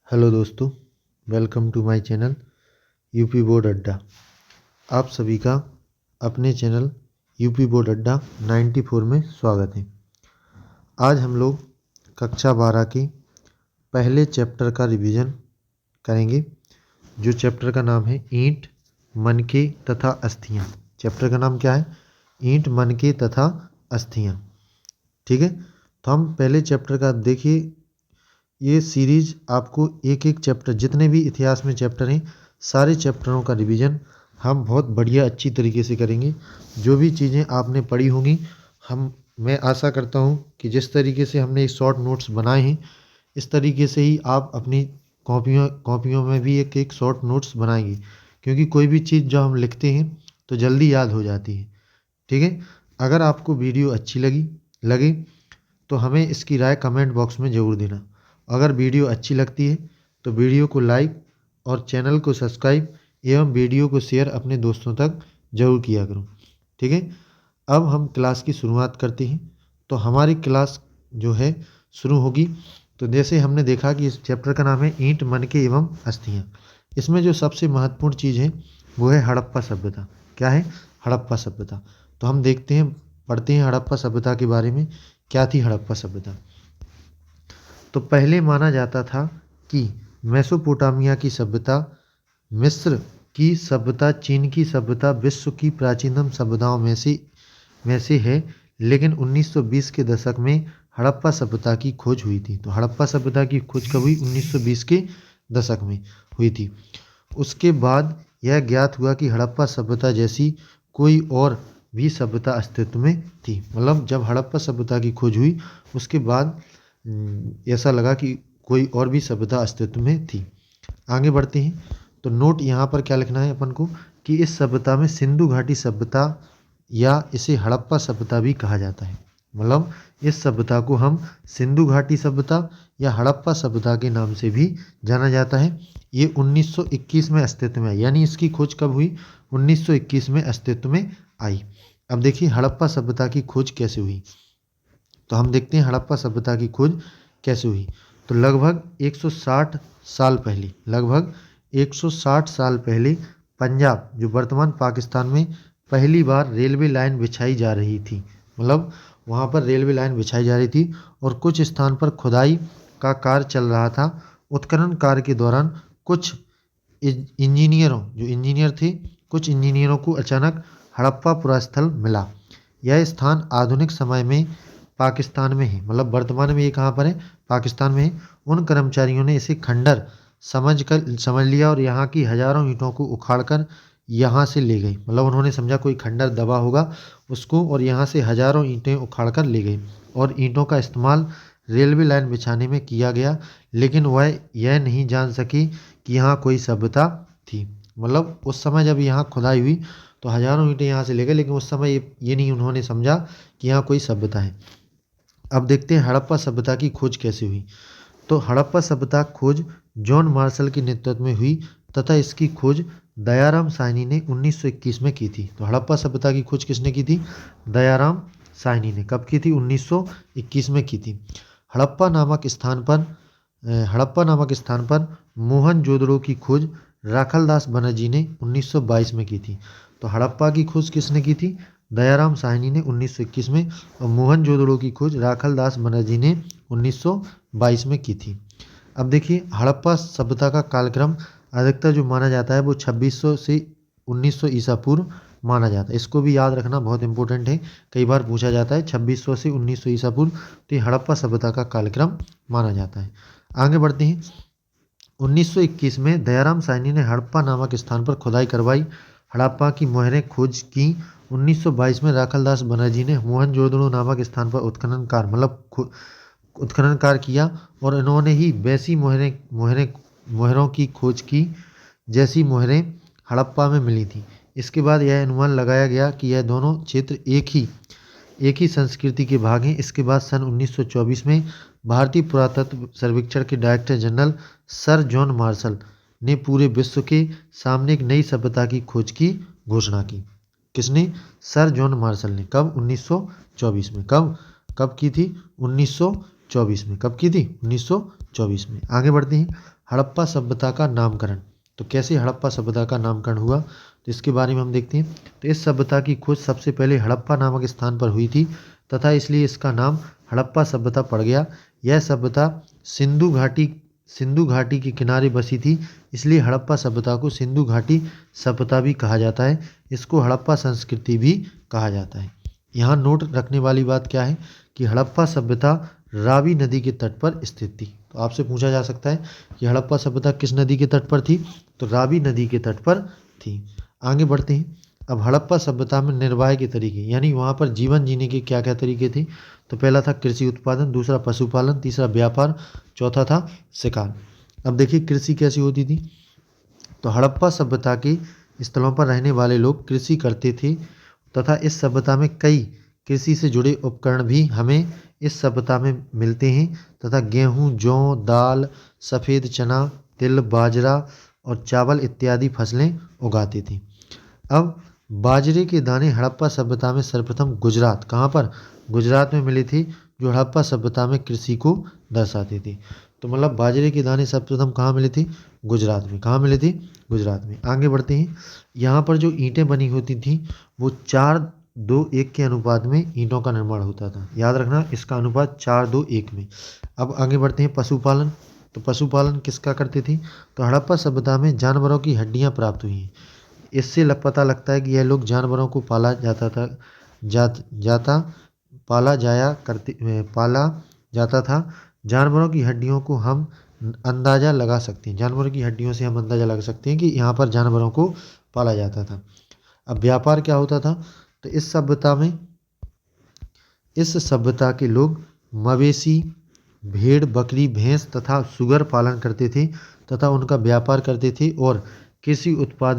Hello दोस्तों, welcome to my channel UP board Adda. आप सभी का अपने चैनल यूपी बोर्ड अड्डा 94 में स्वागत है। आज हम लोग कक्षा 12 के पहले चैप्टर का रिवीजन करेंगे, जो चैप्टर का नाम है ईंट, मनके तथा अस्थियाँ। चैप्टर का नाम क्या है? ईंट, मनके तथा अस्थियाँ। ठीक है, तो हम पहले चैप्टर का देखिए। ये सीरीज आपको एक एक चैप्टर, जितने भी इतिहास में चैप्टर हैं, सारे चैप्टरों का रिवीजन हम बहुत बढ़िया अच्छी तरीके से करेंगे। जो भी चीज़ें आपने पढ़ी होंगी, मैं आशा करता हूँ कि जिस तरीके से हमने शॉर्ट नोट्स बनाए हैं, इस तरीके से ही आप अपनी कॉपियों में भी एक एक शॉर्ट नोट्स बनाएंगे, क्योंकि कोई भी चीज़ जो हम लिखते हैं तो जल्दी याद हो जाती है। ठीक है, अगर आपको वीडियो अच्छी लगे तो हमें इसकी राय कमेंट बॉक्स में ज़रूर देना। अगर वीडियो अच्छी लगती है तो वीडियो को लाइक और चैनल को सब्सक्राइब एवं वीडियो को शेयर अपने दोस्तों तक जरूर किया करो। ठीक है, अब हम क्लास की शुरुआत करते हैं। तो हमारी क्लास जो है शुरू होगी। तो जैसे हमने देखा कि इस चैप्टर का नाम है ईंट, मनके एवं अस्थियाँ। इसमें जो सबसे महत्वपूर्ण चीज़ है वो है हड़प्पा सभ्यता। क्या है? हड़प्पा सभ्यता। तो हम देखते हैं, पढ़ते हैं हड़प्पा सभ्यता के बारे में। क्या थी हड़प्पा सभ्यता? तो पहले माना जाता था कि मेसोपोटामिया की सभ्यता, मिस्र की सभ्यता, चीन की सभ्यता विश्व की प्राचीनतम सभ्यताओं में से है। लेकिन 1920 के दशक में हड़प्पा सभ्यता की खोज हुई थी। तो हड़प्पा सभ्यता की खोज कब हुई? 1920 के दशक में हुई थी। उसके बाद यह ज्ञात हुआ कि हड़प्पा सभ्यता जैसी कोई और भी सभ्यता अस्तित्व में थी। मतलब जब हड़प्पा सभ्यता की खोज हुई, उसके बाद ऐसा लगा कि कोई और भी सभ्यता अस्तित्व में थी। आगे बढ़ते हैं। तो नोट यहाँ पर क्या लिखना है अपन को कि इस सभ्यता में सिंधु घाटी सभ्यता या इसे हड़प्पा सभ्यता भी कहा जाता है। मतलब इस सभ्यता को हम सिंधु घाटी सभ्यता या हड़प्पा सभ्यता के नाम से भी जाना जाता है। ये 1921 में अस्तित्व में आई, यानी इसकी खोज कब हुई? 1921 में अस्तित्व में आई। अब देखिए हड़प्पा सभ्यता की खोज कैसे हुई। तो हम देखते हैं हड़प्पा सभ्यता की खोज कैसे हुई। तो लगभग 160 साल पहले पंजाब, जो वर्तमान पाकिस्तान में, पहली बार रेलवे लाइन बिछाई जा रही थी। मतलब वहाँ पर रेलवे लाइन बिछाई जा रही थी और कुछ स्थान पर खुदाई का कार्य चल रहा था। उत्खनन कार्य के दौरान कुछ इंजीनियर थे, कुछ इंजीनियरों को अचानक हड़प्पा पुरास्थल मिला। यह स्थान आधुनिक समय में पाकिस्तान में है। मतलब वर्तमान में ये कहाँ पर है? पाकिस्तान में है। उन कर्मचारियों ने इसे खंडर समझ लिया और यहाँ की हजारों ईंटों को उखाड़कर यहाँ से ले गई। मतलब उन्होंने समझा कोई खंडर दबा होगा उसको, और यहाँ से हजारों ईंटें उखाड़कर ले गई। और ईंटों का इस्तेमाल रेलवे लाइन बिछाने में किया गया, लेकिन वह यह नहीं जान सकी कि यहाँ कोई सभ्यता थी। मतलब उस समय जब यहाँ खुदाई हुई तो हजारों ईंटें यहाँ से ले गए, लेकिन उस समय ये नहीं उन्होंने समझा कि यहाँ कोई सभ्यता है। अब देखते हैं हड़प्पा सभ्यता की खोज कैसे हुई। तो हड़प्पा सभ्यता खोज जॉन मार्शल के नेतृत्व में हुई तथा इसकी खोज दयाराम साहनी ने 1921 में की थी। तो हड़प्पा सभ्यता की खोज किसने की थी? दयाराम साहनी ने। कब की थी? 1921 में की थी। हड़प्पा नामक स्थान पर मोहनजोदड़ो की खोज राखलदास बनर्जी ने 1922 में की थी। तो हड़प्पा की खोज किसने की थी? दयाराम साहनी ने 1921 में, और मोहनजोदड़ो की खोज राखलदास बनर्जी ने 1922 में की थी। अब देखिए हड़प्पा सभ्यता का कालक्रम अधिकतर जो माना जाता है वो 2600 से 1900 ईसा पूर्व माना जाता है। इसको भी याद रखना बहुत इंपॉर्टेंट है, कई बार पूछा जाता है 2600 से 1900 ईसा पूर्व। तो ये हड़प्पा सभ्यता का कालक्रम माना जाता है। आगे बढ़ते हैं। 1921 में दयाराम साहनी ने हड़प्पा नामक स्थान पर खुदाई करवाई, हड़प्पा की मोहरें खोज की। 1922 में राखलदास बनर्जी ने मोहनजोदड़ो नामक स्थान पर उत्खनन कार्य किया और इन्होंने ही वैसी मोहरों की खोज की जैसी मोहरें हड़प्पा में मिली थी। इसके बाद यह अनुमान लगाया गया कि यह दोनों क्षेत्र एक ही संस्कृति के भाग हैं। इसके बाद सन 1924 में भारतीय पुरातत्व सर्वेक्षण के director general sir John Marshall ने पूरे विश्व के सामने एक नई सभ्यता की खोज की घोषणा की। किसने? सर जॉन मार्शल ने। कब? 1924 में। कब की थी? 1924 में। कब की थी? 1924 में। आगे बढ़ते हैं, हड़प्पा सभ्यता का नामकरण। तो कैसे हड़प्पा सभ्यता का नामकरण हुआ, तो इसके बारे में हम देखते हैं। तो इस सभ्यता की खोज सबसे पहले हड़प्पा नामक स्थान पर हुई थी तथा इसलिए इसका नाम हड़प्पा सभ्यता पड़ गया। यह सभ्यता सिंधु घाटी के किनारे बसी थी, इसलिए हड़प्पा सभ्यता को सिंधु घाटी सभ्यता भी कहा जाता है। इसको हड़प्पा संस्कृति भी कहा जाता है। यहाँ नोट रखने वाली बात क्या है कि हड़प्पा सभ्यता रावी नदी के तट पर स्थित थी। तो आपसे पूछा जा सकता है कि हड़प्पा सभ्यता किस नदी के तट पर थी, तो रावी नदी के तट पर थी। आगे बढ़ते हैं। अब हड़प्पा सभ्यता में निर्वाह के तरीके, यानी वहाँ पर जीवन जीने के क्या क्या तरीके थे। तो पहला था कृषि उत्पादन, दूसरा पशुपालन, तीसरा व्यापार, चौथा था शिकार। अब देखिए कृषि कैसी होती थी। तो हड़प्पा सभ्यता के स्थलों पर रहने वाले लोग कृषि करते थे तथा इस सभ्यता में कई कृषि से जुड़े उपकरण भी हमें इस सभ्यता में मिलते हैं तथा गेहूं, जौ, दाल, सफ़ेद चना, तिल, बाजरा और चावल इत्यादि फसलें उगाते थे। अब बाजरे के दाने हड़प्पा सभ्यता में सर्वप्रथम गुजरात, कहाँ पर, गुजरात में मिले थे, जो हड़प्पा सभ्यता में कृषि को दर्शाते थे। तो मतलब बाजरे के दाने सर्वप्रथम कहाँ मिले थे, गुजरात में। कहाँ मिले थे, गुजरात में। आगे बढ़ते हैं। यहाँ पर जो ईंटें बनी होती थी वो 4:2:1 के अनुपात में ईंटों का निर्माण होता था। याद रखना, इसका अनुपात 4:2:1 में। अब आगे बढ़ते हैं, पशुपालन। तो पशुपालन किसका करते थे, तो हड़प्पा सभ्यता में जानवरों की हड्डियाँ प्राप्त हुई हैं। इससे पता लगता है कि यह लोग जानवरों को पाला जाता था। जानवरों की हड्डियों को हम अंदाज़ा लगा सकते हैं, जानवरों की हड्डियों से हम अंदाज़ा लगा सकते हैं कि यहाँ पर जानवरों को पाला जाता था। अब व्यापार क्या होता था, तो इस सभ्यता के लोग मवेशी, भेड़, बकरी, भैंस तथा सुगर पालन करते थे तथा उनका व्यापार करते थे और कृषि उत्पाद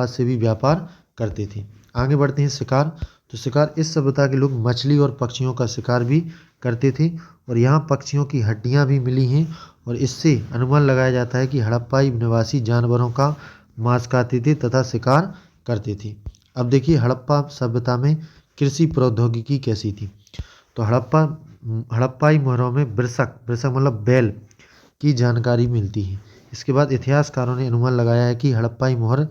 से भी व्यापार करते थे। आगे बढ़ते हैं, शिकार। तो शिकार, इस सभ्यता के लोग मछली और पक्षियों का शिकार भी करते थे और यहाँ पक्षियों की हड्डियाँ भी मिली हैं और इससे अनुमान लगाया जाता है कि हड़प्पाई निवासी जानवरों का मांस खाते थे तथा शिकार करते थे। अब देखिए हड़प्पा सभ्यता में कृषि प्रौद्योगिकी कैसी थी। तो हड़प्पाई मोहरों में वृषक मतलब बैल की जानकारी मिलती है। इसके बाद इतिहासकारों ने अनुमान लगाया है कि हड़प्पाई मोहर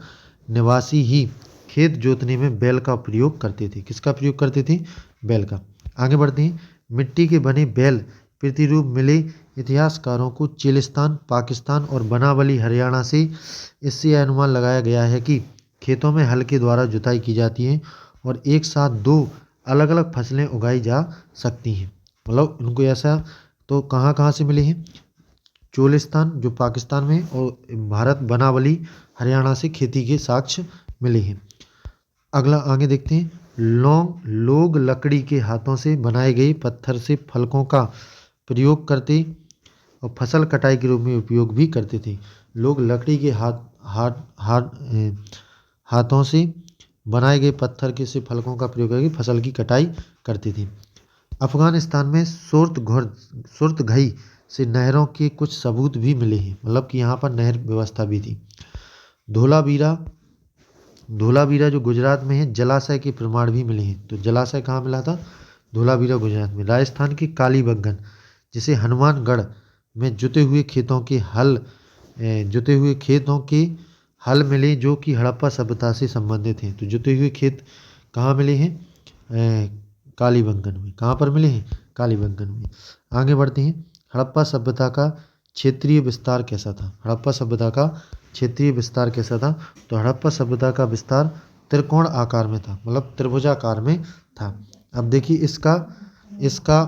निवासी ही खेत जोतने में बैल का प्रयोग करते थे। किसका प्रयोग करते थे, बैल का। आगे बढ़ते हैं। मिट्टी के बने बैल प्रतिरूप मिले इतिहासकारों को चिलिस्तान, पाकिस्तान और बनावली, हरियाणा से। इससे यह अनुमान लगाया गया है कि खेतों में हल के द्वारा जुताई की जाती है और एक साथ 2 अलग अलग फसलें उगाई जा सकती हैं। मतलब उनको ऐसा, तो कहाँ कहाँ से मिले हैं, चोलिस्तान जो पाकिस्तान में और भारत बनावली हरियाणा से खेती के साक्ष्य मिले हैं। अगला आगे देखते हैं। लोग लकड़ी के हाथों से बनाए गए पत्थर से फलकों का प्रयोग करते और फसल कटाई के रूप में उपयोग भी करते थे। लोग लकड़ी के हाथों से बनाए गए पत्थर के से फलकों का प्रयोग करके फसल की कटाई करते थे। अफगानिस्तान में सुरतगही से नहरों के कुछ सबूत भी मिले हैं, मतलब कि यहाँ पर नहर व्यवस्था भी थी। धोलावीरा जो गुजरात में है, जलाशय के प्रमाण भी मिले हैं। तो जलाशय कहाँ मिला था, धोलावीरा गुजरात में। राजस्थान की कालीबंगन, जिसे हनुमानगढ़ में जुते हुए खेतों के हल मिले जो कि हड़प्पा सभ्यता से संबंधित हैं। तो जुते हुए खेत कहाँ मिले हैं, कालीबंगन में। कहाँ पर मिले हैं, कालीबंगन में। आगे बढ़ते हैं। हड़प्पा सभ्यता का क्षेत्रीय विस्तार कैसा था। हड़प्पा सभ्यता का क्षेत्रीय विस्तार कैसा था, तो हड़प्पा सभ्यता का विस्तार त्रिकोण आकार में था, मतलब त्रिभुजाकार में था। अब देखिए इसका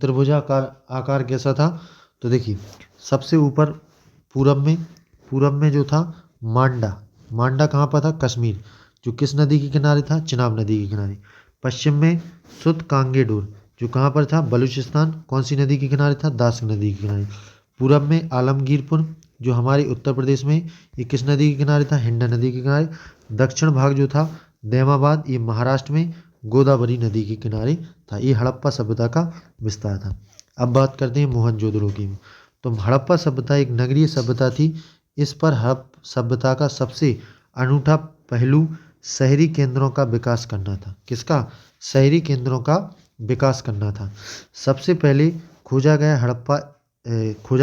त्रिभुजाकार आकार कैसा था। तो देखिए सबसे ऊपर पूरब में जो था मांडा कहाँ पर था, कश्मीर, जो किस नदी के किनारे था, चिनाब नदी के किनारे। पश्चिम में सुत कांगेडोर, जो कहाँ पर था, बलूचिस्तान, कौन सी नदी के किनारे था, दास नदी के किनारे। पूरब में आलमगीरपुर, जो हमारे उत्तर प्रदेश में, ये किस नदी के किनारे था, हिंडा नदी के किनारे। दक्षिण भाग जो था दैमाबाद, ये महाराष्ट्र में गोदावरी नदी के किनारे था। ये हड़प्पा सभ्यता का विस्तार था। अब बात करते हैं मोहनजोदड़ो की। तो हड़प्पा सभ्यता एक नगरीय सभ्यता थी। इस पर हड़प्पा सभ्यता का सबसे अनूठा पहलू शहरी केंद्रों का विकास करना था। किसका, शहरी केंद्रों का विकास करना था। सबसे पहले खोजा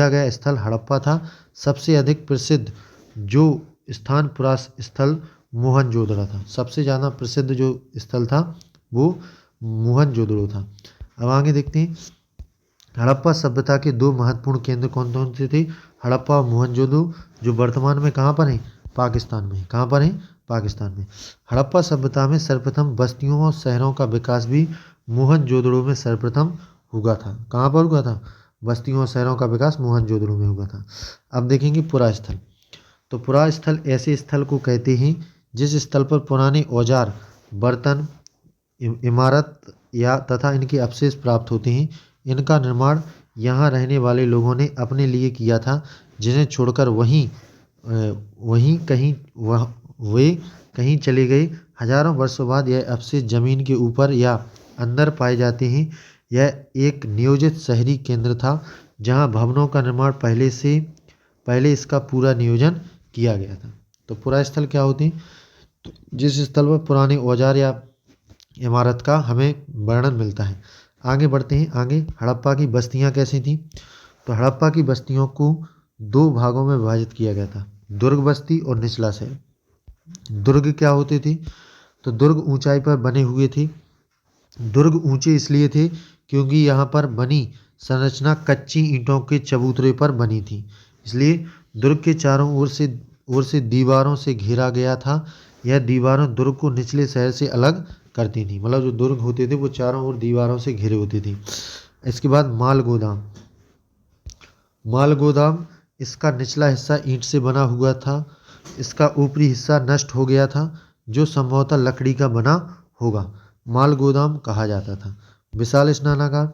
गया स्थल हड़प्पा था। सबसे अधिक प्रसिद्ध जो स्थान पुरा स्थल मोहनजोदड़ो था। सबसे ज़्यादा प्रसिद्ध जो स्थल था वो मोहनजोदड़ो था। अब आगे देखते हैं, हड़प्पा सभ्यता के दो महत्वपूर्ण केंद्र कौन कौन से थे? हड़प्पा और मोहनजोदड़ो, जो वर्तमान में कहाँ पर है? पाकिस्तान में। कहाँ पर है? पाकिस्तान में। हड़प्पा सभ्यता में सर्वप्रथम बस्तियों और शहरों का विकास भी मोहनजोदड़ो में सर्वप्रथम हुआ था। कहाँ पर हुआ था? बस्तियों और शहरों का विकास मोहनजोदड़ो में हुआ था। अब देखेंगे पुरा स्थल। तो पुरा स्थल ऐसे स्थल को कहते हैं जिस स्थल पर पुराने औजार, बर्तन, इमारत या तथा इनके अवशेष प्राप्त होते हैं। इनका निर्माण यहाँ रहने वाले लोगों ने अपने लिए किया था, जिन्हें छोड़कर वे कहीं चले गए। हजारों वर्षों बाद यह अवशेष जमीन के ऊपर या अंदर पाए जाते हैं। यह एक नियोजित शहरी केंद्र था जहाँ भवनों का निर्माण पहले इसका पूरा नियोजन किया गया था। तो पुरा स्थल क्या होते हैं? तो जिस स्थल पर पुराने औजार या इमारत का हमें वर्णन मिलता है। आगे बढ़ते हैं। आगे हड़प्पा की बस्तियां कैसी थी? तो हड़प्पा की बस्तियों को दो भागों में विभाजित किया गया था, दुर्ग बस्ती और निचला शहर। दुर्ग क्या होते थे? तो दुर्ग ऊंचाई पर बने हुए थे। दुर्ग ऊंचे इसलिए थे क्योंकि यहाँ पर बनी संरचना कच्ची ईंटों के चबूतरे पर बनी थी, इसलिए दुर्ग के चारों ओर से दीवारों से घेरा गया था। यह दीवारों दुर्ग को निचले शहर से अलग करती थी। मतलब जो दुर्ग होते थे वो चारों ओर दीवारों से घिरे होते थे। इसके बाद माल गोदाम। माल गोदाम, इसका निचला हिस्सा ईंट से बना हुआ था। इसका ऊपरी हिस्सा नष्ट हो गया था, जो संभवतः लकड़ी का बना होगा। माल गोदाम कहा जाता था। विशाल स्नानागार,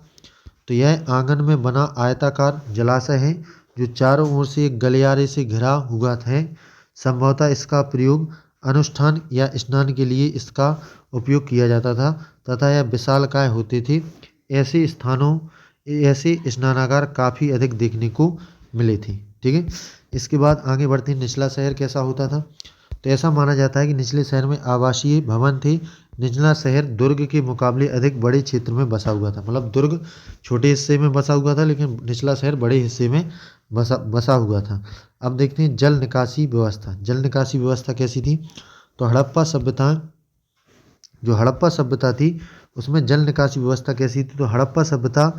तो यह आंगन में बना आयताकार जलाशय है जो चारों ओर से एक गलियारे से घिरा हुआ है। संभवतः इसका प्रयोग अनुष्ठान या स्नान के लिए इसका उपयोग किया जाता था तथा यह विशालकाय होते थे। ऐसे स्नानागार काफ़ी अधिक देखने को मिले थे। ठीक है, इसके बाद आगे बढ़ते हैं। निचला शहर कैसा होता था? तो ऐसा माना जाता है कि निचले शहर में आवासीय भवन थे। निचला शहर दुर्ग के मुकाबले अधिक बड़े क्षेत्र में बसा हुआ था। मतलब दुर्ग छोटे हिस्से में बसा हुआ था, लेकिन निचला शहर बड़े हिस्से में बसा हुआ था। अब देखते हैं जल निकासी व्यवस्था। जल निकासी व्यवस्था कैसी थी? तो हड़प्पा सभ्यता थी उसमें जल निकासी व्यवस्था कैसी थी? तो हड़प्पा सभ्यता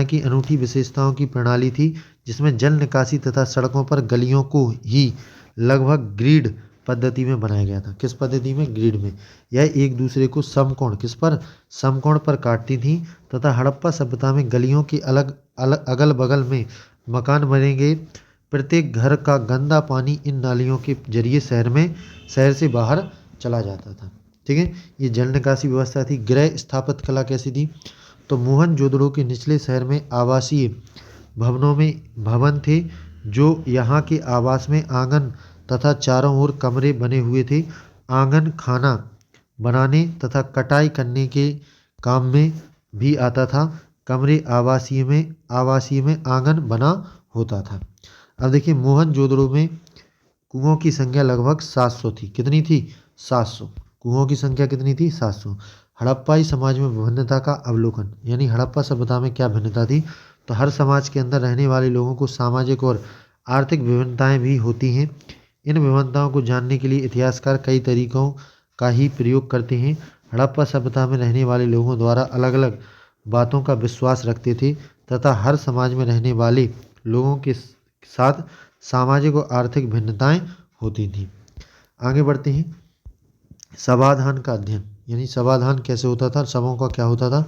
की अनूठी विशेषताओं की प्रणाली थी, जिसमें जल निकासी तथा सड़कों पर गलियों को ही लगभग ग्रिड पद्धति में बनाया गया था। किस पद्धति में? ग्रिड में। यह एक दूसरे को समकोण पर काटती थी तथा हड़प्पा सभ्यता में गलियों के अगल बगल में मकान बनेंगे। प्रत्येक घर का गंदा पानी इन नालियों के जरिए शहर से बाहर चला जाता था। ठीक है, ये जल निकासी व्यवस्था थी। गृह स्थापत्य कला कैसी थी? तो मोहनजोदड़ो के निचले शहर में आवासीय भवन थे, जो यहाँ के आवास में आंगन तथा चारों ओर कमरे बने हुए थे। आंगन खाना बनाने तथा कटाई करने के काम में भी आता था। कमरे आवासीय में आंगन बना होता था। अब देखिए, मोहनजोदड़ो में कुओं की संख्या लगभग 700 थी। कितनी थी? 700। कुओं की संख्या कितनी थी? 700। हड़प्पाई समाज में विभिन्नता का अवलोकन, यानी हड़प्पा सभ्यता में क्या भिन्नता थी? तो हर समाज के अंदर रहने वाले लोगों को सामाजिक और आर्थिक विभिन्नताएं भी होती हैं। इन विभिन्नताओं को जानने के लिए इतिहासकार कई तरीकों का ही प्रयोग करते हैं। हड़प्पा सभ्यता में रहने वाले लोगों द्वारा अलग अलग बातों का विश्वास रखते थे तथा हर समाज में रहने वाले लोगों के साथ सामाजिक और आर्थिक भिन्नताएं होती थी। आगे बढ़ते हैं। समाधान का अध्ययन, यानी समाधान कैसे होता था, शवों का क्या होता था?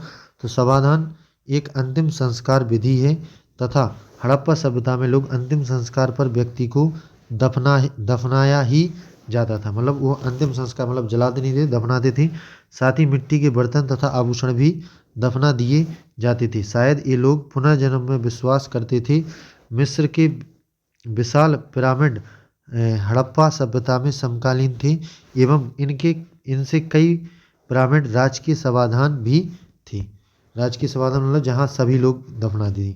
तो समाधान एक अंतिम संस्कार विधि है तथा हड़प्पा सभ्यता में लोग अंतिम संस्कार पर व्यक्ति को दफनाया ही जाता था। मतलब वो अंतिम संस्कार मतलब जलाते नहीं थे, दफनाते थे। साथ ही मिट्टी के बर्तन तथा आभूषण भी दफना दिए जाते थे। शायद ये लोग पुनर्जन्म में विश्वास करते थे। मिस्र के विशाल पिरामिड हड़प्पा सभ्यता में समकालीन थे एवं इनसे कई पिरामिड राजकीय समाधान भी थे। राजकीय समाधान मतलब जहाँ सभी लोग दफनाते थे।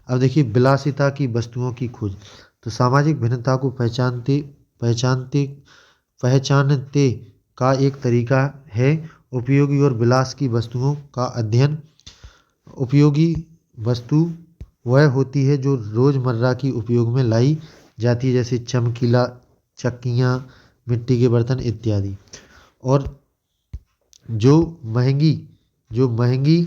अब देखिए, विलासिता की वस्तुओं की खोज। तो सामाजिक भिन्नता को पहचानते का एक तरीका है उपयोगी और विलास की वस्तुओं का अध्ययन। उपयोगी वस्तु वह होती है जो रोज़मर्रा की उपयोग में लाई जाती है, जैसे चमकीला चक्कियाँ, मिट्टी के बर्तन इत्यादि। और जो महंगी जो महंगी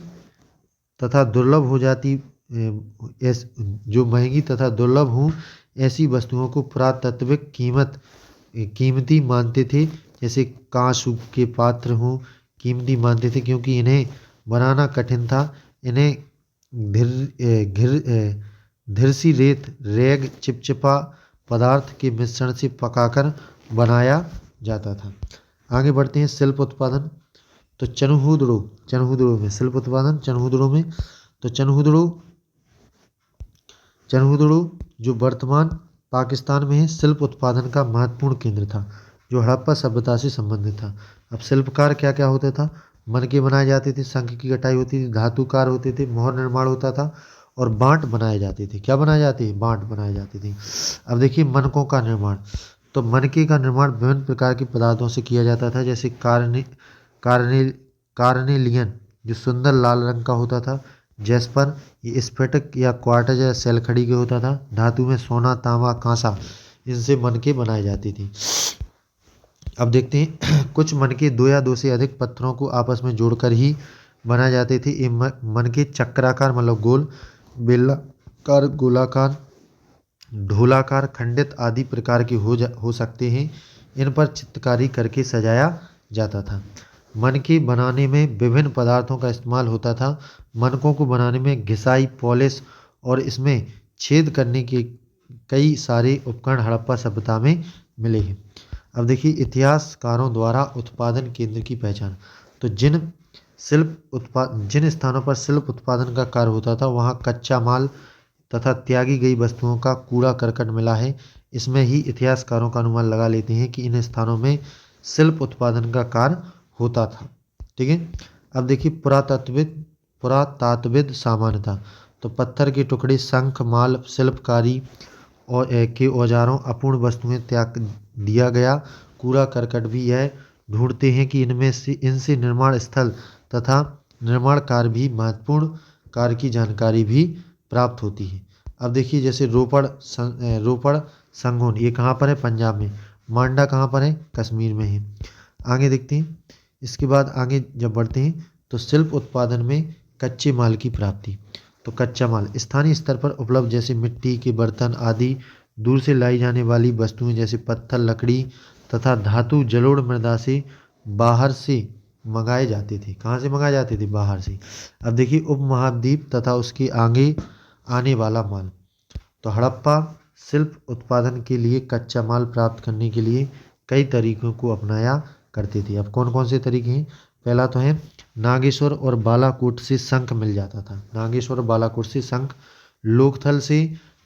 तथा दुर्लभ हो जाती जो महंगी तथा दुर्लभ हों ऐसी वस्तुओं को पुरातात्विक कीमती मानते थे। जैसे कांच के पात्र हों, कीमती मानते थे क्योंकि इन्हें बनाना कठिन था। इन्हें धिरसी रेत, रेग, चिपचिपा पदार्थ के मिश्रण से पकाकर बनाया जाता था। आगे बढ़ते हैं शिल्प उत्पादन। तो चनहुदड़ो में शिल्प उत्पादन। चनहुदड़ो जो वर्तमान पाकिस्तान में है, शिल्प उत्पादन का महत्वपूर्ण केंद्र था जो हड़प्पा सभ्यता से संबंधित था। अब शिल्पकार क्या क्या होता था? मनके बनाए जाते थे, शंख की कटाई होती थी, धातुकार होते थे, मोहर निर्माण होता था और बांट बनाए जाते थे। क्या बनाए जाते हैं? बांट बनाए जाते थे। अब देखिए मनकों का निर्माण। तो मनके का निर्माण विभिन्न प्रकार के पदार्थों से किया जाता था, जैसे कार्नेलियन जो सुंदर लाल रंग का होता था, जैस्पर ये स्फटिक या क्वार्ट्ज या सल्फेट के होता था, धातु में सोना, तांबा, कांसा, इनसे मनके बनाए जाती थी। अब देखते हैं कुछ मनके दो या दो से अधिक पत्थरों को आपस में जोड़कर ही बनाए जाते थे। ये मनके चक्राकार मतलब गोल, बेलनाकार, गोलाकार, ढोलाकार, खंडित आदि प्रकार के हो सकते हैं। इन पर चित्रकारी करके सजाया जाता था। मनके बनाने में विभिन्न पदार्थों का इस्तेमाल होता था। मनकों को बनाने में घिसाई, पॉलिश और इसमें छेद करने के कई सारे उपकरण हड़प्पा सभ्यता में मिले हैं। अब देखिए इतिहासकारों द्वारा उत्पादन केंद्र की पहचान। तो जिन स्थानों पर शिल्प उत्पादन का कार्य होता था वहाँ कच्चा माल तथा त्यागी गई वस्तुओं का कूड़ा करकट मिला है। इसमें ही इतिहासकारों का अनुमान लगा लेते हैं कि इन स्थानों में शिल्प उत्पादन का कार्य होता था। ठीक है। अब देखिए पुरातात्विक सामान्यता। तो पत्थर के टुकड़े, शंख, माल, शिल्पकारी और के औजारों, अपूर्ण वस्तुएं त्याग दिया गया कूड़ा करकट भी यह ढूंढते हैं कि इनसे निर्माण स्थल तथा निर्माण कार्य भी महत्वपूर्ण कार्य की जानकारी भी प्राप्त होती है। अब देखिए जैसे रोपड़ संगोन, ये कहाँ पर है? पंजाब में। मांडा कहाँ पर है? कश्मीर में है। आगे देखते हैं। इसके बाद आगे जब बढ़ते हैं तो शिल्प उत्पादन में कच्चे माल की प्राप्ति। तो कच्चा माल स्थानीय स्तर पर उपलब्ध, जैसे मिट्टी के बर्तन आदि। दूर से लाई जाने वाली वस्तुएं जैसे पत्थर, लकड़ी तथा धातु जलोढ़ मृदा से बाहर से मंगाए जाते थे। कहाँ से मंगाए जाते थे? बाहर से। अब देखिए उपमहाद्वीप तथा उसके आगे आने वाला माल। तो हड़प्पा शिल्प उत्पादन के लिए कच्चा माल प्राप्त करने के लिए कई तरीकों को अपनाया करते थे। अब कौन कौन से तरीके हैं? पहला तो है नागेश्वर और बालाकोट से शंख मिल जाता था। नागेश्वर और बालाकोट से शंख। लोकथल से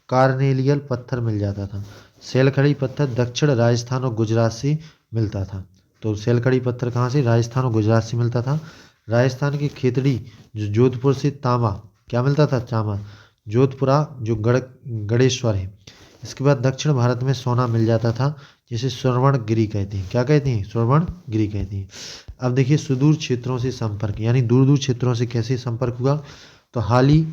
कार्नेलियल पत्थर मिल जाता था। सैलखड़ी पत्थर दक्षिण राजस्थान और गुजरात से मिलता था। तो सैलखड़ी पत्थर कहाँ से? राजस्थान और गुजरात से मिलता था। राजस्थान की खेतड़ी जो जोधपुर से तांबा, क्या मिलता था? तांबा। जोधपुरा जो गणेश्वर है। इसके बाद दक्षिण भारत में सोना मिल जाता था, जिसे स्वर्णगिरी कहते हैं। क्या कहते हैं? स्वर्णगिरी कहते हैं। अब देखिए सुदूर क्षेत्रों से संपर्क, यानी दूर दूर क्षेत्रों से कैसे संपर्क हुआ? तो हाल ही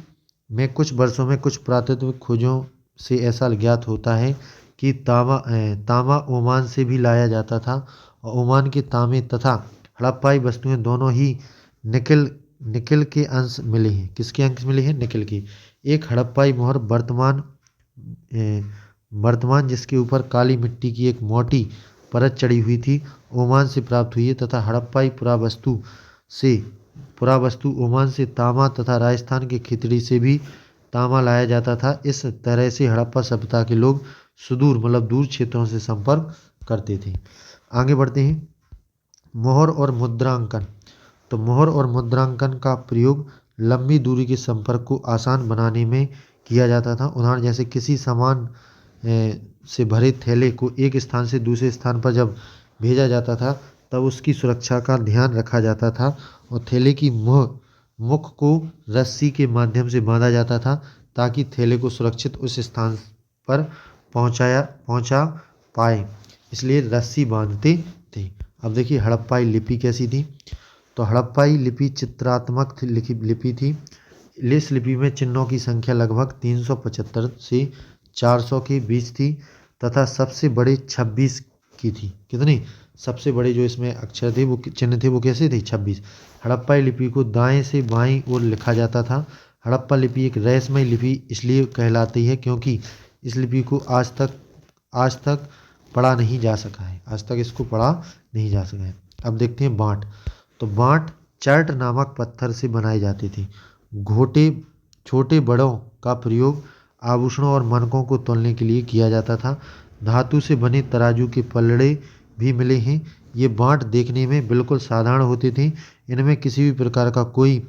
में कुछ वर्षों में कुछ पुरातत्व खोजों से ऐसा ज्ञात होता है कि तांबा ओमान से भी लाया जाता था और ओमान के तांबे तथा हड़प्पाई वस्तुएं दोनों ही निकल के अंश मिले हैं। किसके अंश मिले हैं? निकल के। एक हड़प्पाई मोहर वर्तमान जिसके ऊपर काली मिट्टी की एक मोटी परत चढ़ी हुई थी, ओमान से प्राप्त हुई है तथा हड़प्पाई पुरावस्तु ओमान से तांबा तथा राजस्थान के खितड़ी से भी तांबा लाया जाता था। इस तरह से हड़प्पा सभ्यता के लोग सुदूर मतलब दूर क्षेत्रों से संपर्क करते थे। आगे बढ़ते हैं। मोहर और मुद्रांकन। तो मोहर और मुद्रांकन का प्रयोग लंबी दूरी के संपर्क को आसान बनाने में किया जाता था। उदाहरण जैसे किसी सामान से भरे थैले को एक स्थान से दूसरे स्थान पर जब भेजा जाता था तब उसकी सुरक्षा का ध्यान रखा जाता था और थैले की मुख को रस्सी के माध्यम से बांधा जाता था ताकि थैले को सुरक्षित उस स्थान पर पहुंचा पाए, इसलिए रस्सी बांधते थे। अब देखिए हड़प्पाई लिपि कैसी थी? तो हड़प्पाई लिपि चित्रात्मक लिपि थी। इस लिपि में चिन्हों की संख्या लगभग 375 से 400 के बीच थी तथा सबसे बड़े 26 की थी। कितनी? सबसे बड़े जो इसमें अक्षर थे, वो चिन्ह थे, वो कैसे थे? 26। हड़प्पाई लिपि को दाएं से बाईं ओर लिखा जाता था। हड़प्पा लिपि एक रहस्यमय लिपि इसलिए कहलाती है क्योंकि इस लिपि को आज तक पढ़ा नहीं जा सका है। आज तक इसको पढ़ा नहीं जा सका है। अब देखते हैं बांट। तो बांट चर्ट नामक पत्थर से बनाए जाते थे। घोटे छोटे बड़ों का प्रयोग आभूषणों और मनकों को तोलने के लिए किया जाता था। धातु से बने तराजू के पलड़े भी मिले हैं। ये बांट देखने में बिल्कुल साधारण होते थे। इनमें किसी भी प्रकार का कोई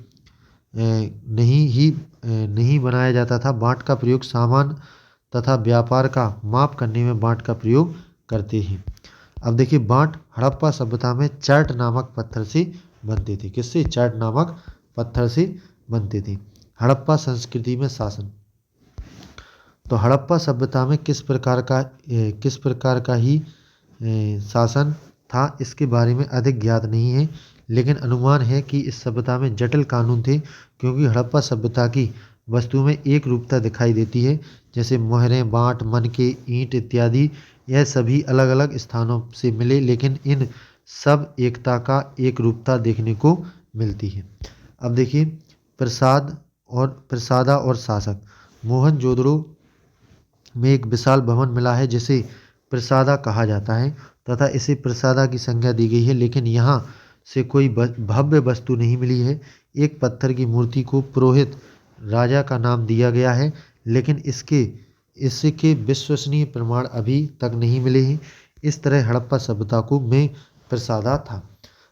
नहीं बनाया जाता था। बांट का प्रयोग सामान तथा व्यापार का माप करने में बांट का प्रयोग करते हैं। अब देखिए बांट हड़प्पा सभ्यता में चर्ट नामक पत्थर से बनते थे। किससे? चर्ट नामक पत्थर से बनते थे। हड़प्पा संस्कृति में शासन। तो हड़प्पा सभ्यता में किस प्रकार का ही शासन था, इसके बारे में अधिक ज्ञात नहीं है, लेकिन अनुमान है कि इस सभ्यता में जटिल कानून थे क्योंकि हड़प्पा सभ्यता की वस्तु में एक रूपता दिखाई देती है। जैसे मोहरें, बांट, मनके, ईंट इत्यादि, यह सभी अलग अलग स्थानों से मिले, लेकिन इन सब एकता का एक रूपता देखने को मिलती है। अब देखिए प्रसादा और शासक। मोहनजोदड़ो में एक विशाल भवन मिला है जिसे प्रसादा कहा जाता है तथा इसे प्रसादा की संज्ञा दी गई है, लेकिन यहाँ से कोई भव्य वस्तु नहीं मिली है। एक पत्थर की मूर्ति को पुरोहित राजा का नाम दिया गया है, लेकिन इसके विश्वसनीय प्रमाण अभी तक नहीं मिले हैं। इस तरह हड़प्पा सभ्यता को में प्रसादा था।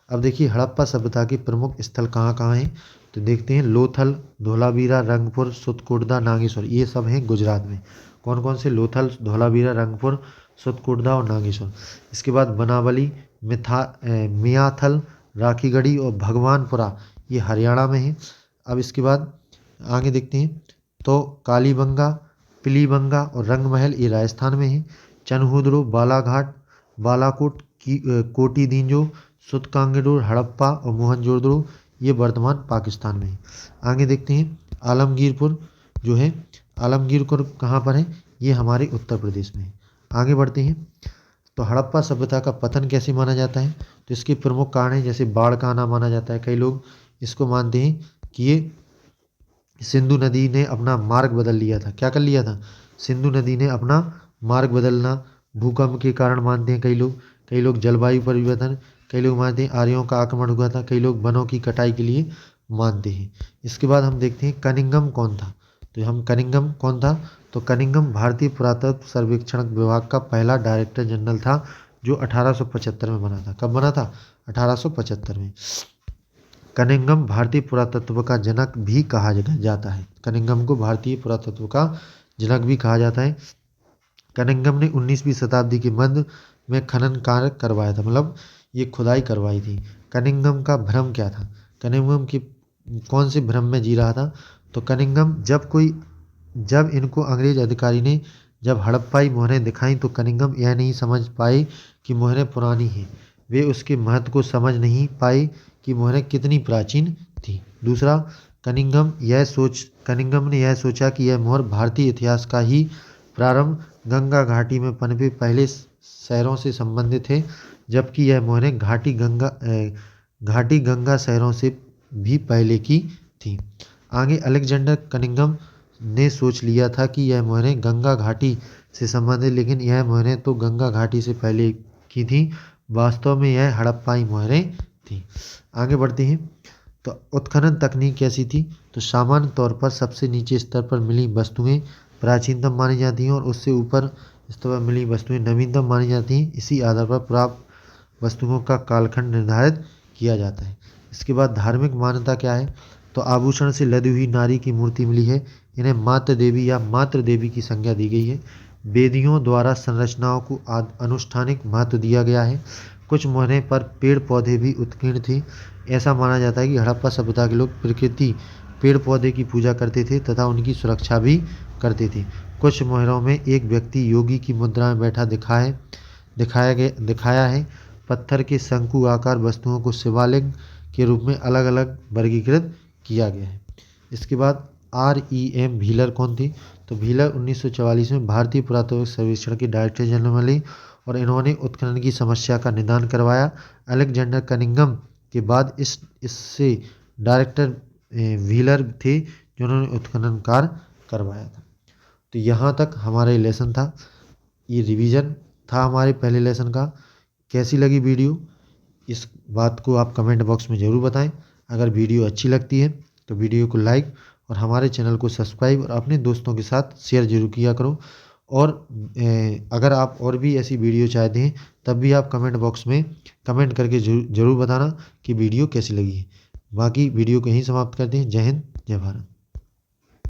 अब देखिए हड़प्पा सभ्यता के प्रमुख स्थल कहाँ कहाँ हैं, तो देखते हैं। लोथल, धोलावीरा, रंगपुर, सुतकोटदा, नागेश्वर, ये सब हैं गुजरात में। कौन कौन से? लोथल, धोलावीरा, रंगपुर, सुतकोटदा और नागेश्वर। इसके बाद बनावली, मियाथल, राखीगढ़ी और भगवानपुरा, ये हरियाणा में है। अब इसके बाद आगे देखते हैं तो कालीबंगा, पिलीबंगा और रंगमहल, ये राजस्थान में है। चनहुदड़ो, बालाघाट, बालाकोट, कोटीदींजो, सुतकांगेडोर, हड़प्पा और मोहनजोदड़ो, ये वर्तमान पाकिस्तान में है। आगे देखते हैं आलमगीरपुर जो है, आलमगीरपुर कहाँ पर है? ये हमारे उत्तर प्रदेश में है। आगे बढ़ते हैं तो हड़प्पा सभ्यता का पतन कैसे माना जाता है, तो इसके प्रमुख कारण है जैसे बाढ़ का आना माना जाता है। कई लोग इसको मानते हैं कि ये सिंधु नदी ने अपना मार्ग बदल लिया था। क्या कर लिया था? सिंधु नदी ने अपना मार्ग बदलना। भूकंप के कारण मानते हैं कई लोग जलवायु परिवर्तन, कई लोग मानते हैं आर्यों का आक्रमण हुआ था, कई लोग वनों की कटाई के लिए मानते हैं। इसके बाद हम देखते हैं कनिंगम कौन था। तो कनिंगम कौन था? तो कनिंगम भारतीय पुरातत्व सर्वेक्षण विभाग का पहला डायरेक्टर जनरल था जो 1875 में बना था। कब बना था? 1875 में। कनिंगम भारतीय पुरातत्व का जनक भी कहा जाता है। कनिंगम को भारतीय पुरातत्व का जनक भी कहा जाता है। कनिंगम ने 19वीं शताब्दी के मध्य में खनन कार्य करवाया था, मतलब ये खुदाई करवाई थी। कनिंगम का भ्रम क्या था? कनिंगम की कौन से भ्रम में जी रहा था? तो कनिंगम जब इनको अंग्रेज अधिकारी ने जब हड़प्पाई मोहरें दिखाई तो कनिंगम यह नहीं समझ पाए कि मोहरें पुरानी हैं। वे उसके महत्व को समझ नहीं पाए कि मोहरें कितनी प्राचीन थी। दूसरा, कनिंगम ने यह सोचा कि यह मोहर भारतीय इतिहास का ही प्रारंभ गंगा घाटी में पनपे पहले शहरों से संबंधित है, जबकि यह मोहरें घाटी गंगा शहरों से भी पहले की थी। आगे अलेक्जेंडर कनिंगम ने सोच लिया था कि यह मोहरें गंगा घाटी से संबंधित, लेकिन यह मोहरें तो गंगा घाटी से पहले की थी। वास्तव में यह हड़प्पाई मोहरें थी। आगे बढ़ते हैं तो उत्खनन तकनीक कैसी थी? तो सामान्य तौर पर सबसे नीचे स्तर पर मिली वस्तुएं प्राचीनतम मानी जाती हैं और उससे ऊपर स्तर पर मिली वस्तुएं नवीनतम मानी जाती हैं। इसी आधार पर प्राप्त वस्तुओं का कालखंड निर्धारित किया जाता है। इसके बाद धार्मिक मान्यता क्या है? तो आभूषण से लदी हुई नारी की मूर्ति मिली है। इन्हें मातृ देवी या मातृ देवी की संज्ञा दी गई है। वेदियों द्वारा संरचनाओं को अनुष्ठानिक महत्व दिया गया है। कुछ मोहरें पर पेड़ पौधे भी उत्कीर्ण थे। ऐसा माना जाता है कि हड़प्पा सभ्यता के लोग प्रकृति पेड़ पौधे की पूजा करते थे तथा उनकी सुरक्षा भी करते थे। कुछ मोहरों में एक व्यक्ति योगी की मुद्रा में बैठा दिखाया है। पत्थर के शंकु आकार वस्तुओं को शिवालिंग के रूप में अलग अलग वर्गीकृत किया गया है। इसके बाद REM व्हीलर कौन थी? तो व्हीलर 1944 में भारतीय पुरातत्व सर्वेक्षण की डायरेक्टर जनरल बनी और इन्होंने उत्खनन की समस्या का निदान करवाया। अलेक्जेंडर कनिंघम के बाद इससे डायरेक्टर व्हीलर थे जिन्होंने उत्खनन कार्य करवाया था। तो यहाँ तक हमारा ये लेसन था, ये रिवीजन था हमारे पहले लेसन का। कैसी लगी वीडियो, इस बात को आप कमेंट बॉक्स में ज़रूर बताएं। अगर वीडियो अच्छी लगती है तो वीडियो को लाइक और हमारे चैनल को सब्सक्राइब और अपने दोस्तों के साथ शेयर जरूर किया करो। और अगर आप और भी ऐसी वीडियो चाहते हैं तब भी आप कमेंट बॉक्स में कमेंट करके जरूर बताना कि वीडियो कैसी लगी है। बाकी वीडियो को यहीं समाप्त करते हैं। जय हिंद, जय भारत।